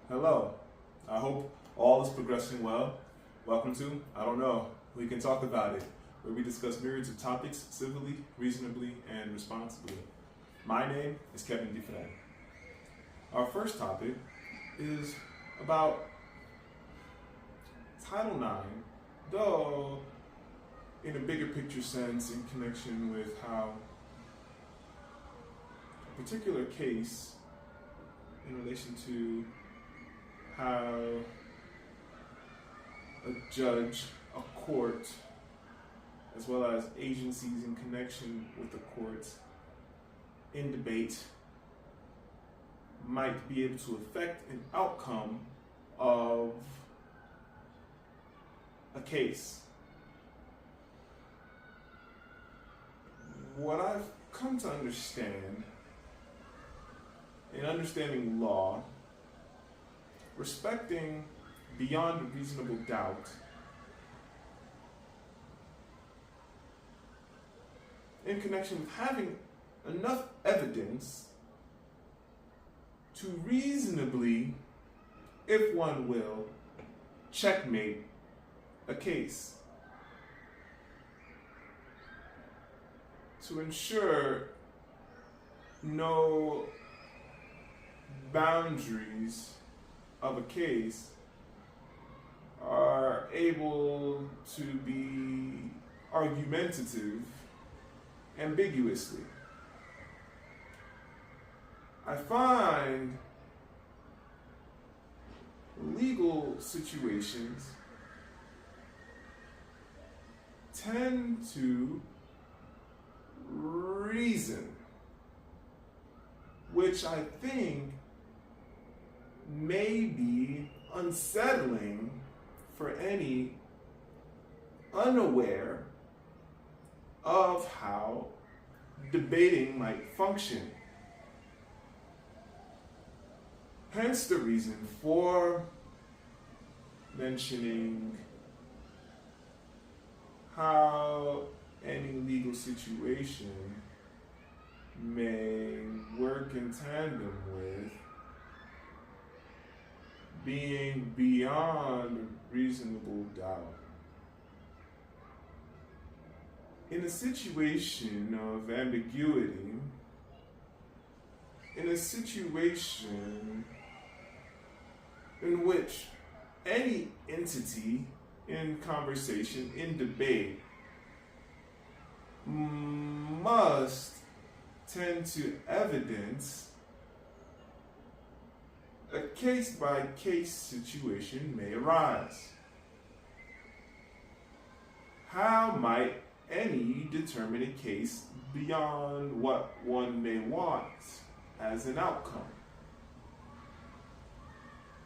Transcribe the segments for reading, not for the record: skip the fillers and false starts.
Hello. I hope all is progressing well. Welcome to I Don't Know. We Can Talk About It, where we discuss myriads of topics civilly, reasonably, and responsibly. My name is Kevin Dufresne. Our first topic is about Title IX, though in a bigger picture sense in connection with how a particular case in relation to how a judge, a court, as well as agencies in connection with the courts in debate might be able to affect an outcome of a case. What I've come to understand in understanding law, respecting beyond a reasonable doubt in connection with having enough evidence to reasonably, if one will, checkmate a case. To ensure no boundaries of a case are able to be argumentative ambiguously. I find legal situations tend to reason, which I think may be unsettling for any unaware of how debating might function. Hence the reason for mentioning how any legal situation may work in tandem with being beyond reasonable doubt. In a situation of ambiguity, in a situation in which any entity in conversation, in debate, must tend to evidence a case-by-case situation may arise. How might any determine a case beyond what one may want as an outcome?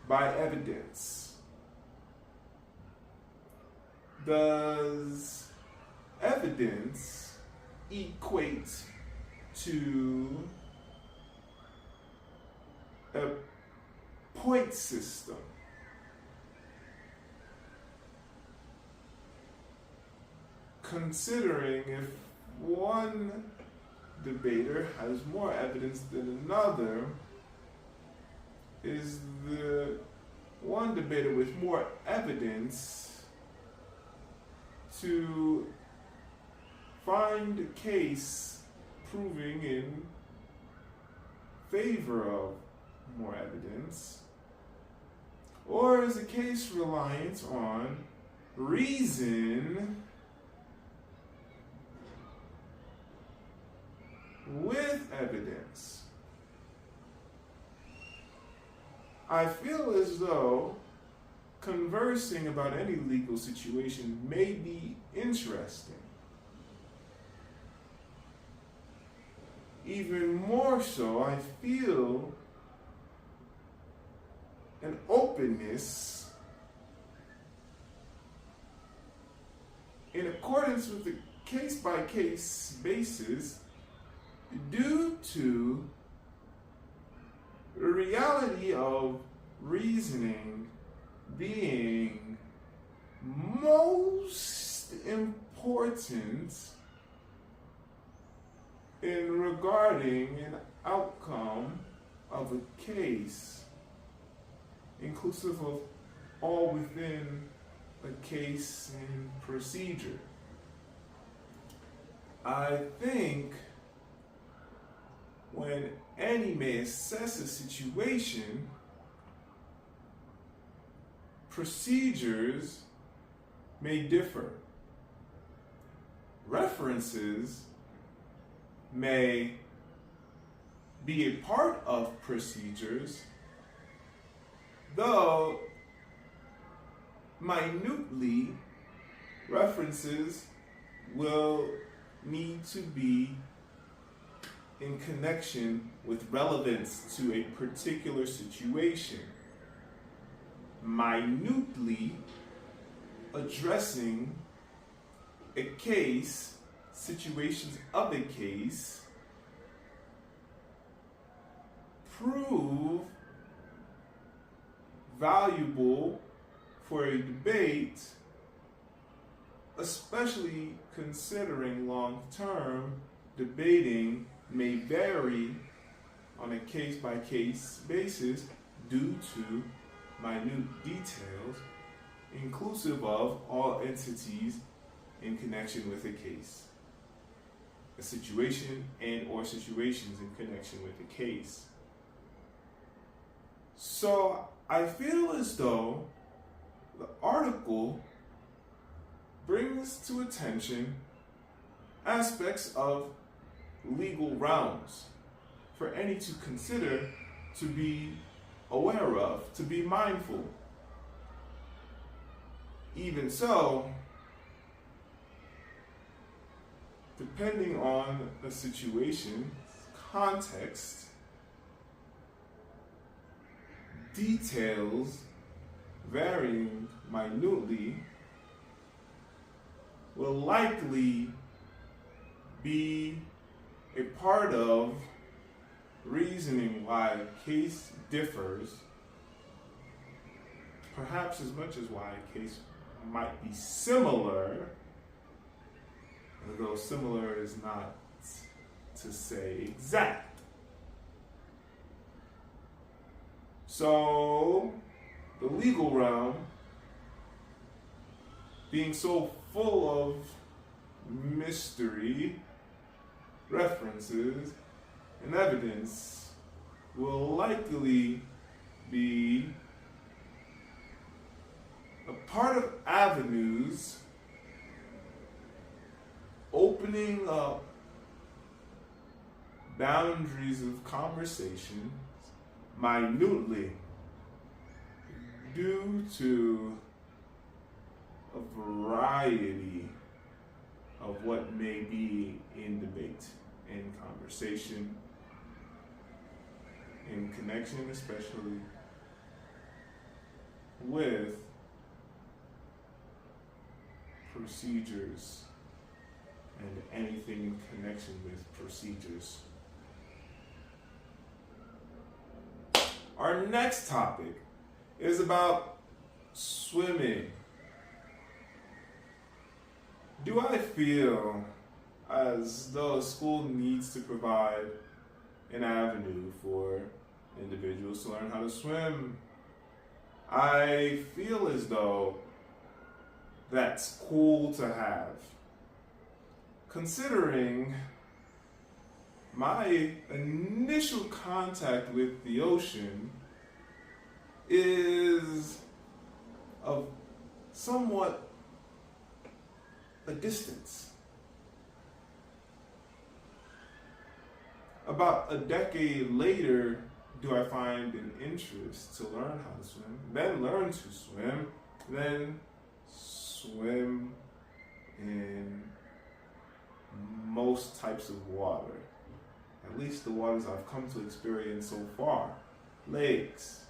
By evidence. Does evidence equate to a point system? Considering if one debater has more evidence than another, is the one debater with more evidence to find a case proving in favor of more evidence, or is a case reliant on reason with evidence? I feel as though conversing about any legal situation may be interesting. Even more so, I feel an openness in accordance with the case-by-case basis due to the reality of reasoning being most important in regarding an outcome of a case inclusive of all within a case and procedure. I think when any may assess a situation, procedures may differ. References may be a part of procedures, though minutely references will need to be in connection with relevance to a particular situation. Minutely addressing a case, situations of a case, prove valuable for a debate, especially considering long-term debating may vary on a case-by-case basis due to minute details, inclusive of all entities in connection with a case, a situation and or situations in connection with a case. So I feel as though the article brings to attention aspects of legal realms for any to consider, to be aware of, to be mindful. Even so, depending on the situation, context, details varying minutely will likely be a part of reasoning why a case differs, perhaps as much as why a case might be similar, although similar is not to say exact. So, the legal realm, being so full of mystery, references, and evidence, will likely be a part of avenues opening up boundaries of conversation minutely due to a variety of what may be in debate, in conversation, in connection especially with procedures and anything in connection with procedures. Our next topic is about swimming. Do I feel as though a school needs to provide an avenue for individuals to learn how to swim? I feel as though that's cool to have. Considering my initial contact with the ocean is of somewhat a distance. About a decade later, do I find an interest to learn how to swim, then learn to swim, then swim in most types of water. At least the waters I've come to experience so far. Lakes,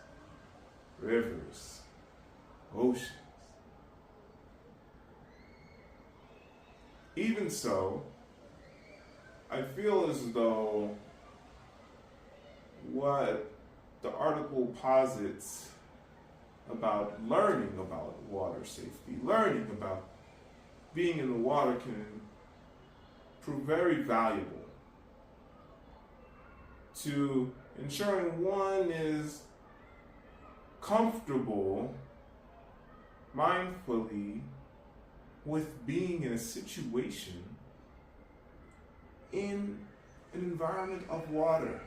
rivers, oceans. Even so, I feel as though what the article posits about learning about water safety, learning about being in the water can prove very valuable to ensuring one is comfortable mindfully with being in a situation in an environment of water.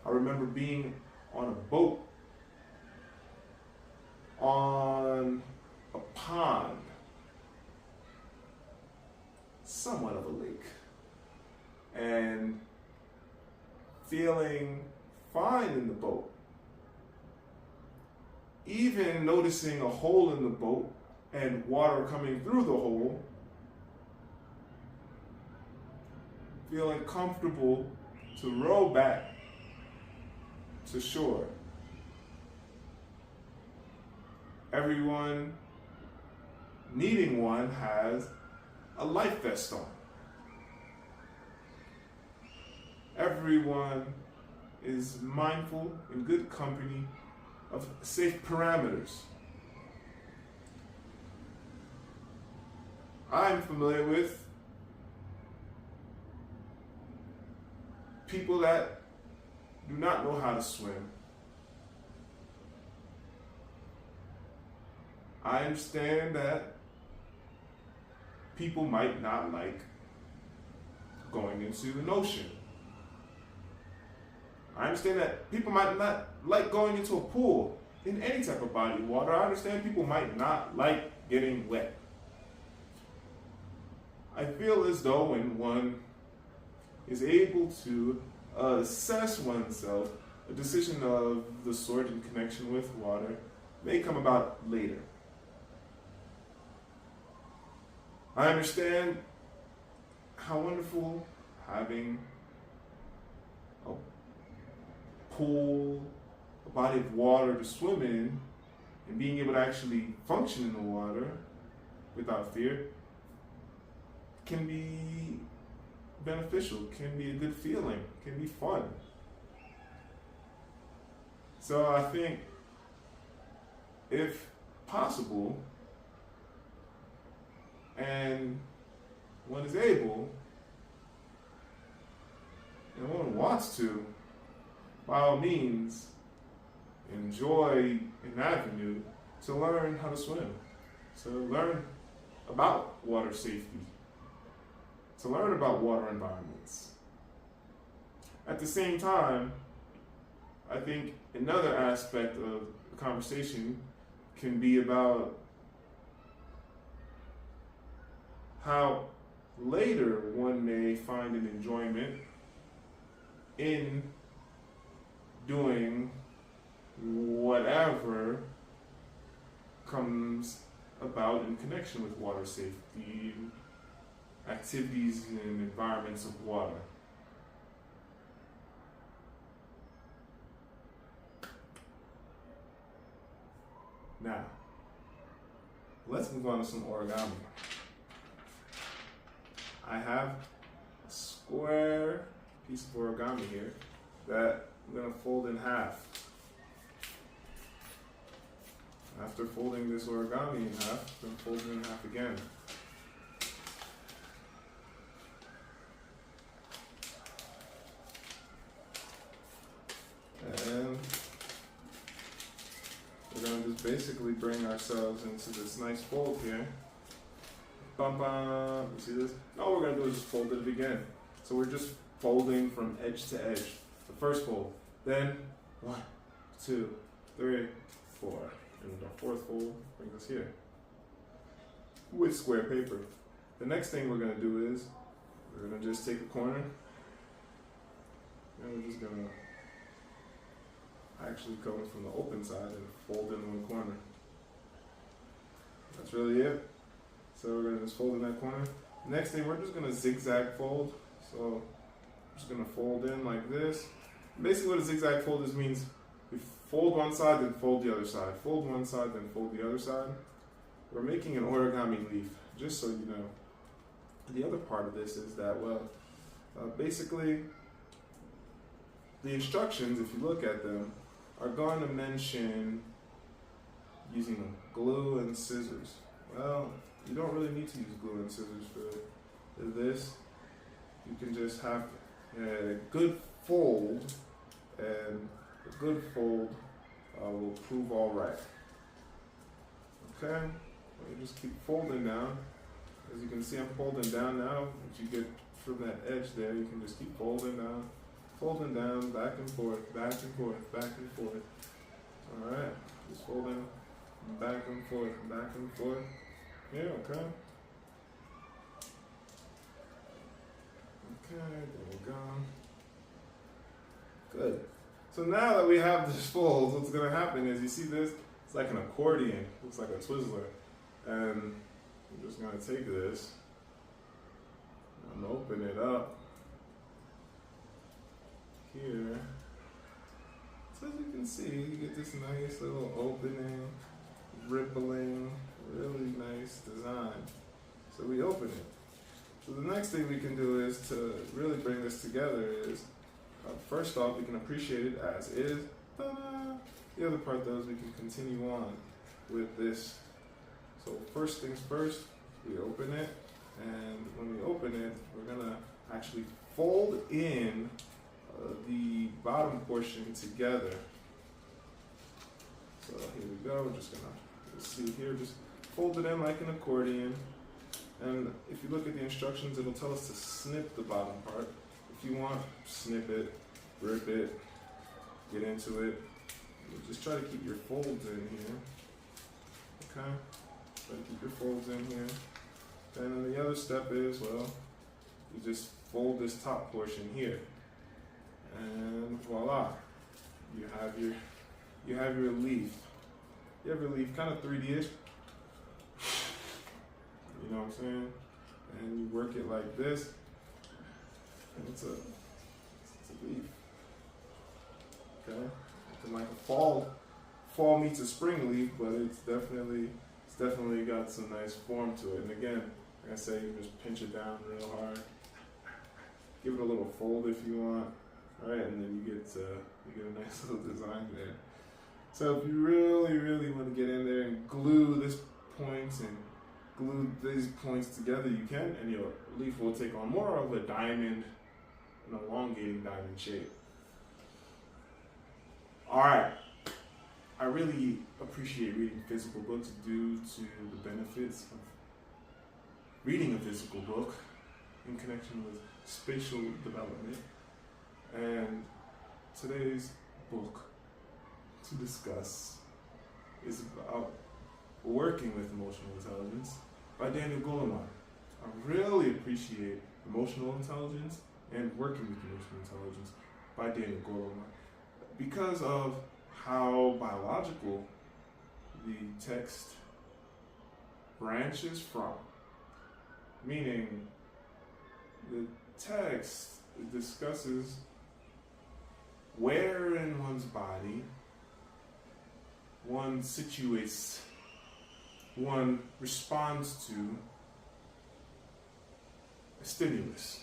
I remember being on a boat on a pond, somewhat of a lake, and feeling fine in the boat. Even noticing a hole in the boat and water coming through the hole, feeling comfortable to row back to shore. Everyone needing one has a life vest on. Everyone is mindful in good company of safe parameters. I'm familiar with people that do not know how to swim. I understand that people might not like going into an ocean. I understand that people might not like going into a pool in any type of body of water. I understand people might not like getting wet. I feel as though when one is able to assess oneself, a decision of the sort in connection with water may come about later. I understand how wonderful having a pool, a body of water to swim in, and being able to actually function in the water without fear can be beneficial, can be a good feeling, can be fun. So I think, if possible, and one is able, and one wants to, by all means, enjoy an avenue to learn how to swim, to learn about water safety, to learn about water environments. At the same time, I think another aspect of the conversation can be about how later one may find an enjoyment in doing whatever comes about in connection with water safety, activities in environments of water. Now, let's move on to some origami. I have a square piece of origami here that I'm going to fold in half. After folding this origami in half, I'm going to fold it in half again. And we're going to just basically bring ourselves into this nice fold here. Bum bum. You see this? All we're going to do is just fold it again. So we're just folding from edge to edge. The first fold. Then 1, 2, 3, 4. And our fourth fold brings us here. With square paper. The next thing we're going to do is we're going to just take a corner. And we're just going to actually come from the open side and fold in one corner. That's really it. So we're going to just fold in that corner. Next thing, we're just going to zigzag fold. So I'm just going to fold in like this. Basically what a zigzag fold is means we fold one side, then fold the other side. Fold one side, then fold the other side. We're making an origami leaf, just so you know. The other part of this is that, well, basically the instructions, if you look at them, are going to mention using glue and scissors. Well, you don't really need to use glue and scissors for this. You can just have a good fold and a good fold will prove all right. Okay, you just keep folding down. As you can see, I'm folding down now. As you get from that edge there, you can just keep folding down, back and forth, back and forth, back and forth. All right, just folding back and forth, back and forth. Yeah, okay. Okay, there we go. Good. So now that we have this fold, what's going to happen is, you see this? It's like an accordion. Looks like a Twizzler. And I'm just going to take this and open it up here. So as you can see, you get this nice little opening, rippling, really nice design. So we open it. So the next thing we can do is to really bring this together is, first off, we can appreciate it as is. Ta-da! The other part though is we can continue on with this. So first things first, we open it, and when we open it, we're gonna actually fold in the bottom portion together. So here we go, we're just gonna, you'll see here, just fold it in like an accordion. And if you look at the instructions, it'll tell us to snip the bottom part. If you want, snip it, rip it, get into it. Just try to keep your folds in here. Okay? Try to keep your folds in here. And then the other step is, well, you just fold this top portion here. And voila. You have your leaf. You have your leaf kind of 3D-ish. You know what I'm saying? And you work it like this, and it's a leaf. Okay? It's like a fall meets a spring leaf, but it's definitely got some nice form to it. And again, like I say, you just pinch it down real hard. Give it a little fold if you want. Alright, and then you get a nice little design there. So if you really want to get in there and glue this point and glue these points together, you can, and your leaf will take on more of a diamond, an elongating diamond shape. Alright, I really appreciate reading physical books due to the benefits of reading a physical book in connection with spatial development. And today's book to discuss is about Working with Emotional Intelligence by Daniel Goleman. I really appreciate emotional intelligence and working with emotional intelligence by Daniel Goleman because of how biological the text branches from. Meaning, the text discusses where in one's body one situates, one responds to a stimulus,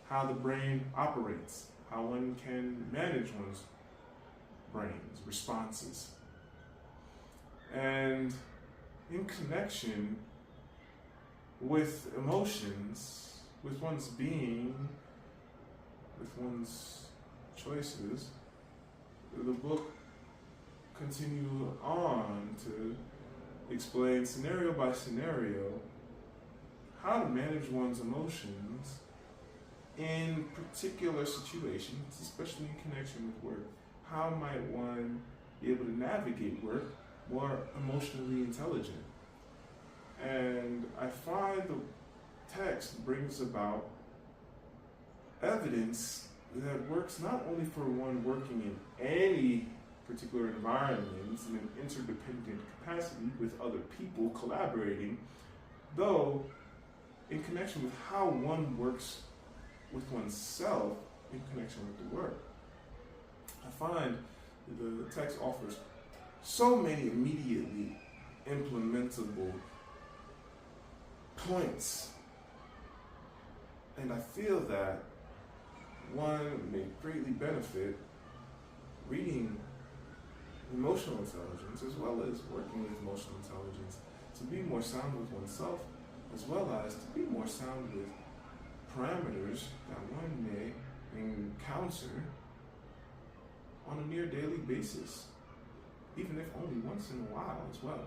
how the brain operates, how one can manage one's brain's responses. And in connection with emotions, with one's being, with one's choices, the book continue on to explain scenario by scenario how to manage one's emotions in particular situations, especially in connection with work. How might one be able to navigate work more emotionally intelligent? And I find the text brings about evidence that works not only for one working in any particular environments in an interdependent capacity with other people collaborating, though in connection with how one works with oneself in connection with the work. I find the text offers so many immediately implementable points, and I feel that one may greatly benefit reading emotional intelligence as well as working with emotional intelligence to be more sound with oneself, as well as to be more sound with parameters that one may encounter on a near daily basis even if only once in a while as well.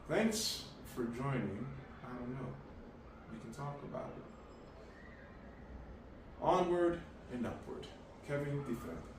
Thanks for joining. I don't know. We can talk about it. Onward and Upward. Kevin Dufresne.